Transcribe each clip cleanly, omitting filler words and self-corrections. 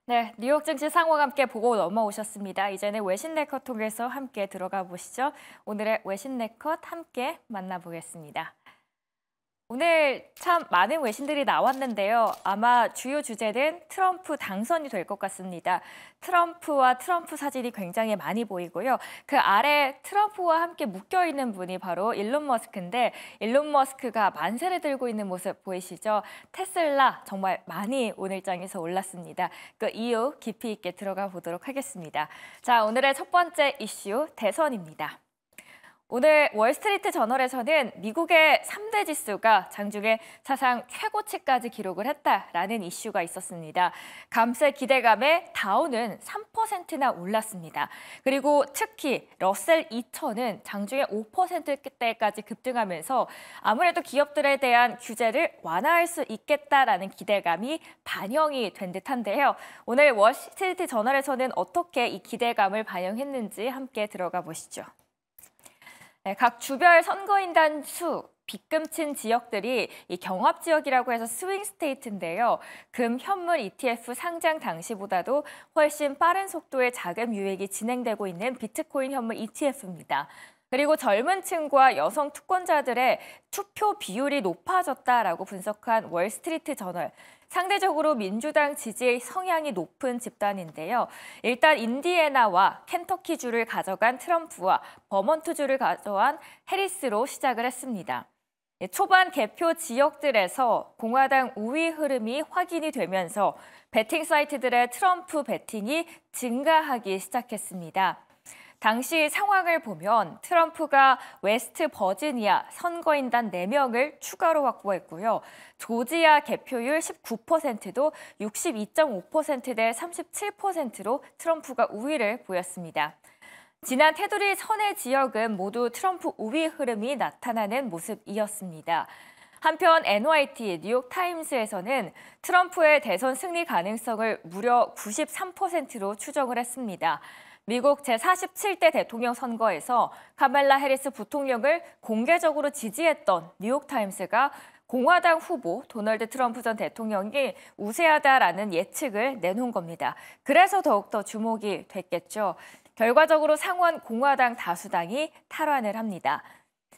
네, 뉴욕 증시 상황 함께 보고 넘어오셨습니다. 이제는 외신 네컷 통해서 함께 들어가 보시죠. 오늘의 외신 네컷 함께 만나보겠습니다. 오늘 참 많은 외신들이 나왔는데요. 아마 주요 주제는 트럼프 당선이 될 것 같습니다. 트럼프와 트럼프 사진이 굉장히 많이 보이고요. 그 아래 트럼프와 함께 묶여있는 분이 바로 일론 머스크인데 일론 머스크가 만세를 들고 있는 모습 보이시죠? 테슬라 정말 많이 오늘장에서 올랐습니다. 그 이유 깊이 있게 들어가 보도록 하겠습니다. 자, 오늘의 첫 번째 이슈 대선입니다. 오늘 월스트리트 저널에서는 미국의 3대 지수가 장중에 사상 최고치까지 기록을 했다라는 이슈가 있었습니다. 감세 기대감에 다우는 3%나 올랐습니다. 그리고 특히 러셀 2000은 장중에 5%대까지 급등하면서 아무래도 기업들에 대한 규제를 완화할 수 있겠다라는 기대감이 반영이 된 듯한데요. 오늘 월스트리트 저널에서는 어떻게 이 기대감을 반영했는지 함께 들어가 보시죠. 네, 각 주별 선거인단 수, 빚금친 지역들이 이 경합 지역이라고 해서 스윙 스테이트인데요. 금 현물 ETF 상장 당시보다도 훨씬 빠른 속도의 자금 유액이 진행되고 있는 비트코인 현물 ETF입니다. 그리고 젊은 층과 여성 투권자들의 투표 비율이 높아졌다라고 분석한 월스트리트 저널. 상대적으로 민주당 지지의 성향이 높은 집단인데요. 일단 인디애나와 켄터키주를 가져간 트럼프와 버먼트주를 가져간 해리스로 시작을 했습니다. 초반 개표 지역들에서 공화당 우위 흐름이 확인이 되면서 베팅 사이트들의 트럼프 베팅이 증가하기 시작했습니다. 당시 상황을 보면 트럼프가 웨스트 버지니아 선거인단 4명을 추가로 확보했고요. 조지아 개표율 19%도 62.5%대 37%로 트럼프가 우위를 보였습니다. 지난 테두리 선의 지역은 모두 트럼프 우위 흐름이 나타나는 모습이었습니다. 한편 NYT 뉴욕타임스에서는 트럼프의 대선 승리 가능성을 무려 93%로 추정을 했습니다. 미국 제47대 대통령 선거에서 카말라 해리스 부통령을 공개적으로 지지했던 뉴욕타임스가 공화당 후보 도널드 트럼프 전 대통령이 우세하다라는 예측을 내놓은 겁니다. 그래서 더욱더 주목이 됐겠죠. 결과적으로 상원 공화당 다수당이 탈환을 합니다.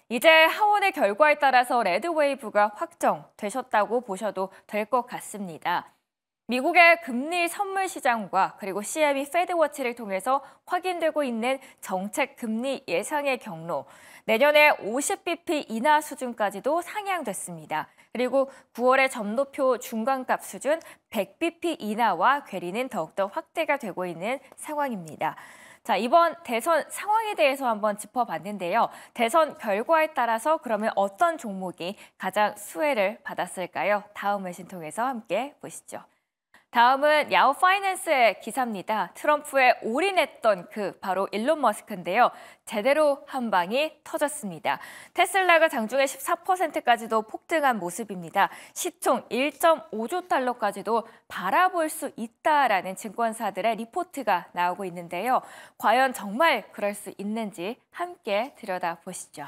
이제 하원의 결과에 따라서 레드웨이브가 확정되셨다고 보셔도 될 것 같습니다. 미국의 금리 선물 시장과 그리고 CME 페드워치를 통해서 확인되고 있는 정책 금리 예상의 경로, 내년에 50bp 인하 수준까지도 상향됐습니다. 그리고 9월의 점도표 중간값 수준 100bp 인하와 괴리는 더욱더 확대가 되고 있는 상황입니다. 자, 이번 대선 상황에 대해서 한번 짚어봤는데요. 대선 결과에 따라서 그러면 어떤 종목이 가장 수혜를 받았을까요? 다음 외신 통해서 함께 보시죠. 다음은 야후 파이낸스의 기사입니다. 트럼프에 올인했던 바로 일론 머스크인데요. 제대로 한 방이 터졌습니다. 테슬라가 장중에 14%까지도 폭등한 모습입니다. 시총 1.5조 달러까지도 바라볼 수 있다라는 증권사들의 리포트가 나오고 있는데요. 과연 정말 그럴 수 있는지 함께 들여다보시죠.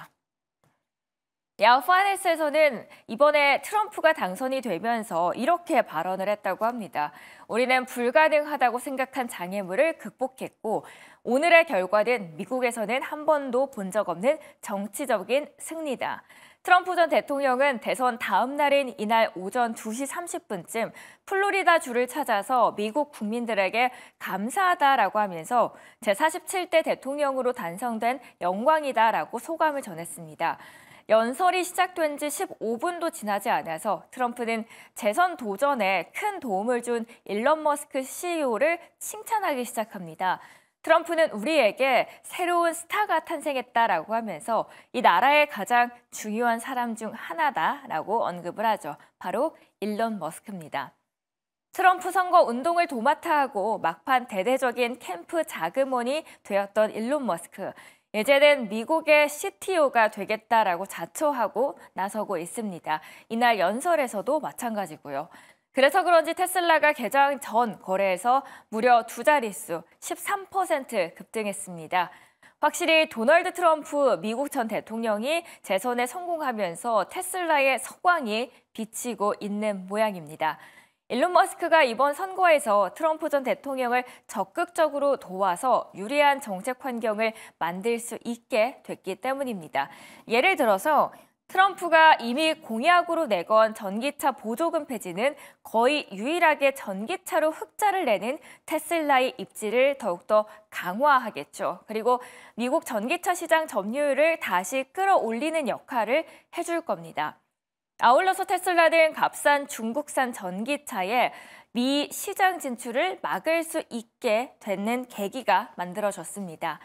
야후 파이낸스에서는 이번에 트럼프가 당선이 되면서 이렇게 발언을 했다고 합니다. 우리는 불가능하다고 생각한 장애물을 극복했고 오늘의 결과는 미국에서는 한 번도 본 적 없는 정치적인 승리다. 트럼프 전 대통령은 대선 다음 날인 이날 오전 2시 30분쯤 플로리다 주를 찾아서 미국 국민들에게 감사하다라고 하면서 제47대 대통령으로 당선된 영광이다라고 소감을 전했습니다. 연설이 시작된 지 15분도 지나지 않아서 트럼프는 재선 도전에 큰 도움을 준 일론 머스크 CEO를 칭찬하기 시작합니다. 트럼프는 우리에게 새로운 스타가 탄생했다라고 하면서 이 나라의 가장 중요한 사람 중 하나다라고 언급을 하죠. 바로 일론 머스크입니다. 트럼프 선거 운동을 도맡아 하고 막판 대대적인 캠프 자금원이 되었던 일론 머스크. 이제는 미국의 CTO가 되겠다라고 자처하고 나서고 있습니다. 이날 연설에서도 마찬가지고요. 그래서 그런지 테슬라가 개장 전 거래에서 무려 두 자릿수 13% 급등했습니다. 확실히 도널드 트럼프 미국 전 대통령이 재선에 성공하면서 테슬라의 석광이 비치고 있는 모양입니다. 일론 머스크가 이번 선거에서 트럼프 전 대통령을 적극적으로 도와서 유리한 정책 환경을 만들 수 있게 됐기 때문입니다. 예를 들어서 트럼프가 이미 공약으로 내건 전기차 보조금 폐지는 거의 유일하게 전기차로 흑자를 내는 테슬라의 입지를 더욱더 강화하겠죠. 그리고 미국 전기차 시장 점유율을 다시 끌어올리는 역할을 해줄 겁니다. 아울러서 테슬라는 값싼 중국산 전기차에 미 시장 진출을 막을 수 있게 되는 계기가 만들어졌습니다.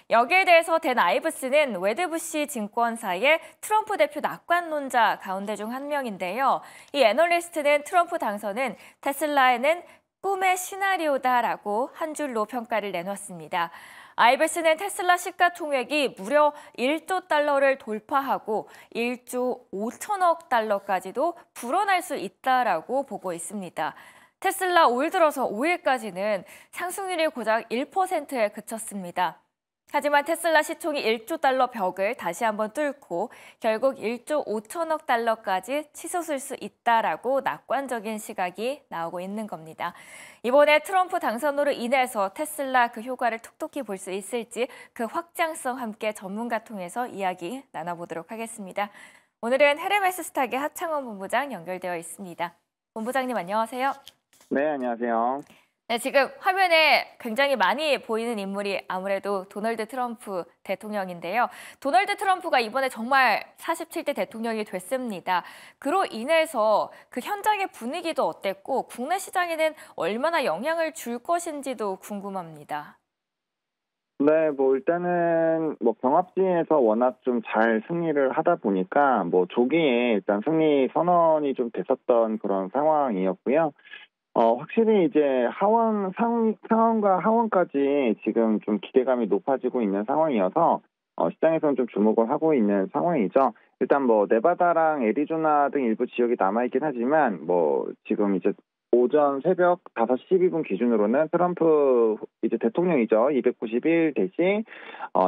여기에 대해서 댄 아이브스는 웨드부시 증권사의 트럼프 대표 낙관론자 가운데 중 한 명인데요. 이 애널리스트는 트럼프 당선은 테슬라에는 꿈의 시나리오다라고 한 줄로 평가를 내놨습니다. 아이브스는 테슬라 시가총액이 무려 1조 달러를 돌파하고 1조 5천억 달러까지도 불어날 수 있다라고 보고 있습니다. 테슬라 올 들어서 5일까지는 상승률이 고작 1%에 그쳤습니다. 하지만 테슬라 시총이 1조 달러 벽을 다시 한번 뚫고 결국 1조 5천억 달러까지 치솟을 수 있다라고 낙관적인 시각이 나오고 있는 겁니다. 이번에 트럼프 당선으로 인해서 테슬라 그 효과를 톡톡히 볼 수 있을지 그 확장성 함께 전문가 통해서 이야기 나눠보도록 하겠습니다. 오늘은 헤르메스 스탁의 하창원 본부장 연결되어 있습니다. 본부장님 안녕하세요. 네, 안녕하세요. 네, 지금 화면에 굉장히 많이 보이는 인물이 아무래도 도널드 트럼프 대통령인데요. 도널드 트럼프가 이번에 정말 47대 대통령이 됐습니다. 그로 인해서 그 현장의 분위기도 어땠고 국내 시장에는 얼마나 영향을 줄 것인지도 궁금합니다. 네, 일단은 경합지에서 워낙 좀 잘 승리를 하다 보니까 조기에 일단 승리 선언이 좀 됐었던 그런 상황이었고요. 확실히 이제 상원과 하원까지 지금 좀 기대감이 높아지고 있는 상황이어서 시장에서는 좀 주목을 하고 있는 상황이죠. 일단 네바다랑 애리조나 등 일부 지역이 남아있긴 하지만 지금 이제 오전 새벽 5시 12분 기준으로는 트럼프 이제 대통령이죠. 291 대신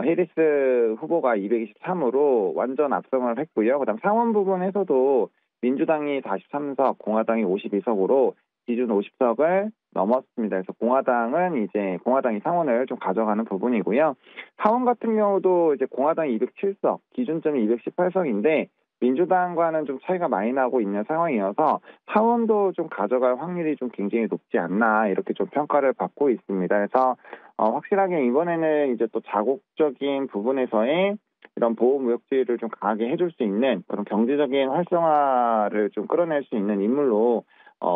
해리스 후보가 223으로 완전 압승을 했고요. 그다음 상원 부분에서도 민주당이 43석, 공화당이 52석으로 기준 50석을 넘었습니다. 그래서 공화당이 상원을 좀 가져가는 부분이고요. 하원 같은 경우도 이제 공화당이 207석, 기준점이 218석인데 민주당과는 좀 차이가 많이 나고 있는 상황이어서 하원도 좀 가져갈 확률이 좀 굉장히 높지 않나 이렇게 좀 평가를 받고 있습니다. 그래서 확실하게 이번에는 이제 또 자국적인 부분에서의 이런 보호무역주의를 좀 강하게 해줄 수 있는 그런 경제적인 활성화를 좀 끌어낼 수 있는 인물로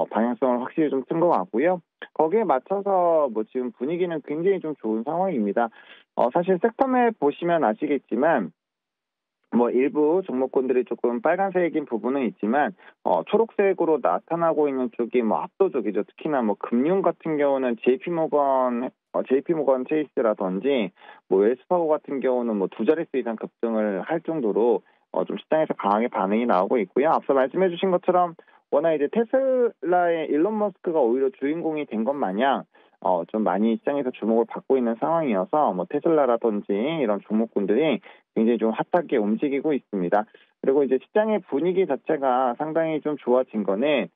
방향성을 확실히 좀 튼 것 같고요. 거기에 맞춰서 지금 분위기는 굉장히 좀 좋은 상황입니다. 사실 섹터맵 보시면 아시겠지만 일부 종목군들이 조금 빨간색인 부분은 있지만 초록색으로 나타나고 있는 쪽이 압도적이죠. 특히나 금융 같은 경우는 JP모건 체이스라든지 웰스파고 같은 경우는 두 자릿수 이상 급등을 할 정도로 좀 시장에서 강하게 반응이 나오고 있고요. 앞서 말씀해 주신 것처럼 워낙 이제 테슬라의 일론 머스크가 오히려 주인공이 된 것 마냥 좀 많이 시장에서 주목을 받고 있는 상황이어서 테슬라라든지 이런 종목군들이 굉장히 좀 핫하게 움직이고 있습니다. 그리고 이제 시장의 분위기 자체가 상당히 좀 좋아진 거는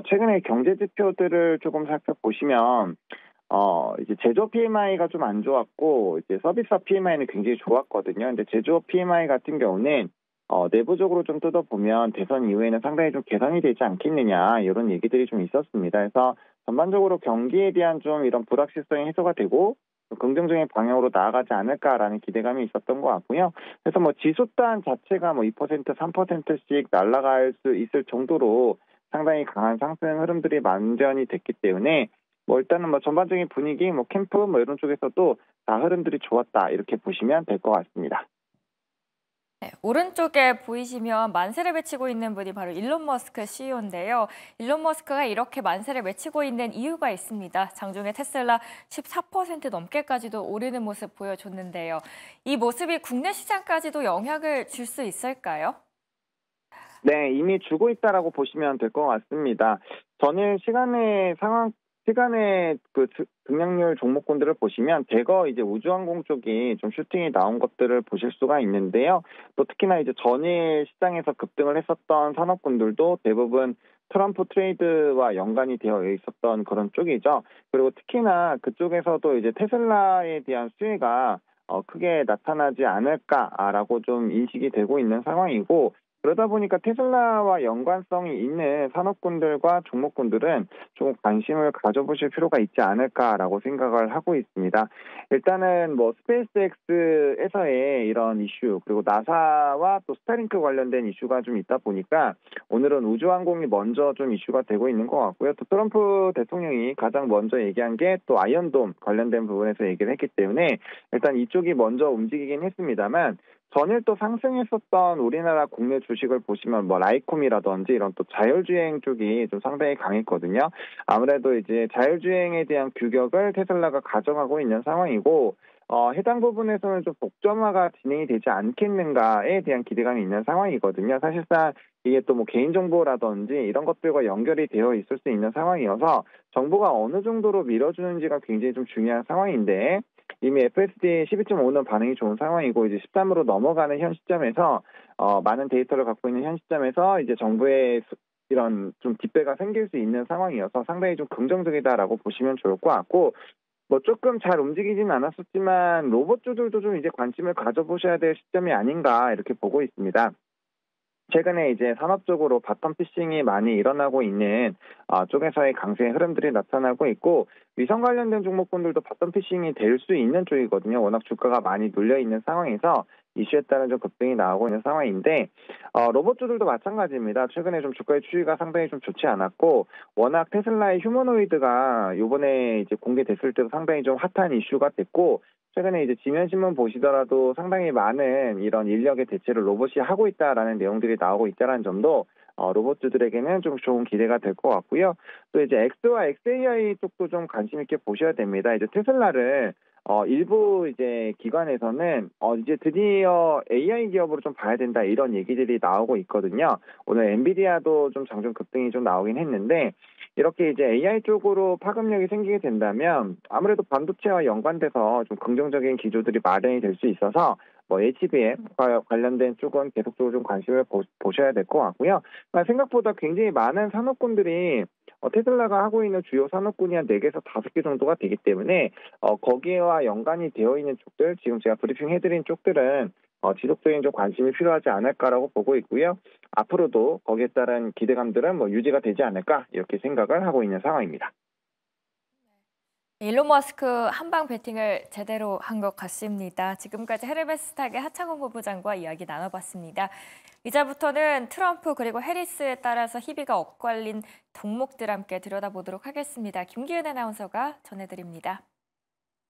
최근에 경제 지표들을 조금 살펴보시면 이제 제조업 PMI가 좀 안 좋았고 이제 서비스업 PMI는 굉장히 좋았거든요. 근데 제조업 PMI 같은 경우는 내부적으로 좀 뜯어보면 대선 이후에는 상당히 좀 개선이 되지 않겠느냐 이런 얘기들이 좀 있었습니다. 그래서 전반적으로 경기에 대한 좀 이런 불확실성이 해소가 되고 긍정적인 방향으로 나아가지 않을까라는 기대감이 있었던 것 같고요. 그래서 지수단 자체가 2%, 3%씩 날아갈 수 있을 정도로 상당히 강한 상승 흐름들이 만전이 됐기 때문에 일단은 전반적인 분위기, 캠프 이런 쪽에서도 다 흐름들이 좋았다 이렇게 보시면 될 것 같습니다. 네, 오른쪽에 보이시면 만세를 외치고 있는 분이 바로 일론 머스크 CEO인데요. 일론 머스크가 이렇게 만세를 외치고 있는 이유가 있습니다. 장중에 테슬라 14% 넘게까지도 오르는 모습 보여줬는데요. 이 모습이 국내 시장까지도 영향을 줄 수 있을까요? 네, 이미 주고 있다라고 보시면 될 것 같습니다. 저는 시간의 그 등락률 종목군들을 보시면 대거 이제 우주항공 쪽이 좀 슈팅이 나온 것들을 보실 수가 있는데요. 또 특히나 이제 전일 시장에서 급등을 했었던 산업군들도 대부분 트럼프 트레이드와 연관이 되어 있었던 그런 쪽이죠. 그리고 특히나 그쪽에서도 이제 테슬라에 대한 수혜가 크게 나타나지 않을까라고 좀 인식이 되고 있는 상황이고, 그러다 보니까 테슬라와 연관성이 있는 산업군들과 종목군들은 좀 관심을 가져보실 필요가 있지 않을까라고 생각을 하고 있습니다. 일단은 뭐 스페이스X에서의 이런 이슈, 그리고 나사와 또 스타링크 관련된 이슈가 좀 있다 보니까 오늘은 우주항공이 먼저 좀 이슈가 되고 있는 것 같고요. 또 트럼프 대통령이 가장 먼저 얘기한 게 또 아이언돔 관련된 부분에서 얘기를 했기 때문에 일단 이쪽이 먼저 움직이긴 했습니다만, 전일 또 상승했었던 우리나라 국내 주식을 보시면 뭐 라이콤이라든지 이런 또 자율주행 쪽이 좀 상당히 강했거든요. 아무래도 이제 자율주행에 대한 규격을 테슬라가 가져가고 있는 상황이고, 해당 부분에서는 좀 복잡화가 진행이 되지 않겠는가에 대한 기대감이 있는 상황이거든요. 사실상 이게 또 뭐 개인정보라든지 이런 것들과 연결이 되어 있을 수 있는 상황이어서 정보가 어느 정도로 밀어주는지가 굉장히 좀 중요한 상황인데, 이미 FSD 12.5는 반응이 좋은 상황이고, 이제 13으로 넘어가는 현 시점에서 많은 데이터를 갖고 있는 현 시점에서 이제 정부의 이런 좀 뒷배가 생길 수 있는 상황이어서 상당히 좀 긍정적이다라고 보시면 좋을 것 같고, 뭐 조금 잘 움직이진 않았었지만 로봇주들도 좀 이제 관심을 가져보셔야 될 시점이 아닌가 이렇게 보고 있습니다. 최근에 이제 산업적으로 바텀 피싱이 많이 일어나고 있는 쪽에서의 강세의 흐름들이 나타나고 있고, 위성 관련된 종목군들도 바텀 피싱이 될 수 있는 쪽이거든요. 워낙 주가가 많이 눌려 있는 상황에서 이슈에 따른 좀 급등이 나오고 있는 상황인데, 로봇주들도 마찬가지입니다. 최근에 좀 주가의 추이가 상당히 좀 좋지 않았고, 워낙 테슬라의 휴머노이드가 이번에 이제 공개됐을 때도 상당히 좀 핫한 이슈가 됐고, 최근에 이제 지면신문 보시더라도 상당히 많은 이런 인력의 대체를 로봇이 하고 있다라는 내용들이 나오고 있다는 점도 로봇주들에게는 좀 좋은 기대가 될 것 같고요. 또 이제 X와 XAI 쪽도 좀 관심 있게 보셔야 됩니다. 이제 테슬라를 일부 이제 기관에서는 이제 드디어 AI 기업으로 좀 봐야 된다 이런 얘기들이 나오고 있거든요. 오늘 엔비디아도 좀 장중 급등이 좀 나오긴 했는데, 이렇게 이제 AI 쪽으로 파급력이 생기게 된다면 아무래도 반도체와 연관돼서 좀 긍정적인 기조들이 마련이 될 수 있어서 뭐 HBM과 관련된 쪽은 계속적으로 좀 관심을 보셔야 될 것 같고요. 생각보다 굉장히 많은 산업군들이 테슬라가 하고 있는 주요 산업군이 한 4개에서 5개 정도가 되기 때문에 거기와 연관이 되어 있는 쪽들, 지금 제가 브리핑 해드린 쪽들은 지속적인 좀 관심이 필요하지 않을까라고 보고 있고요. 앞으로도 거기에 따른 기대감들은 뭐 유지가 되지 않을까 이렇게 생각을 하고 있는 상황입니다. 일론 머스크 한방 배팅을 제대로 한 것 같습니다. 지금까지 헤르메스탁의 하창훈 본부장과 이야기 나눠봤습니다. 이제부터는 트럼프 그리고 해리스에 따라서 희비가 엇갈린 종목들 함께 들여다보도록 하겠습니다. 김기은 아나운서가 전해드립니다.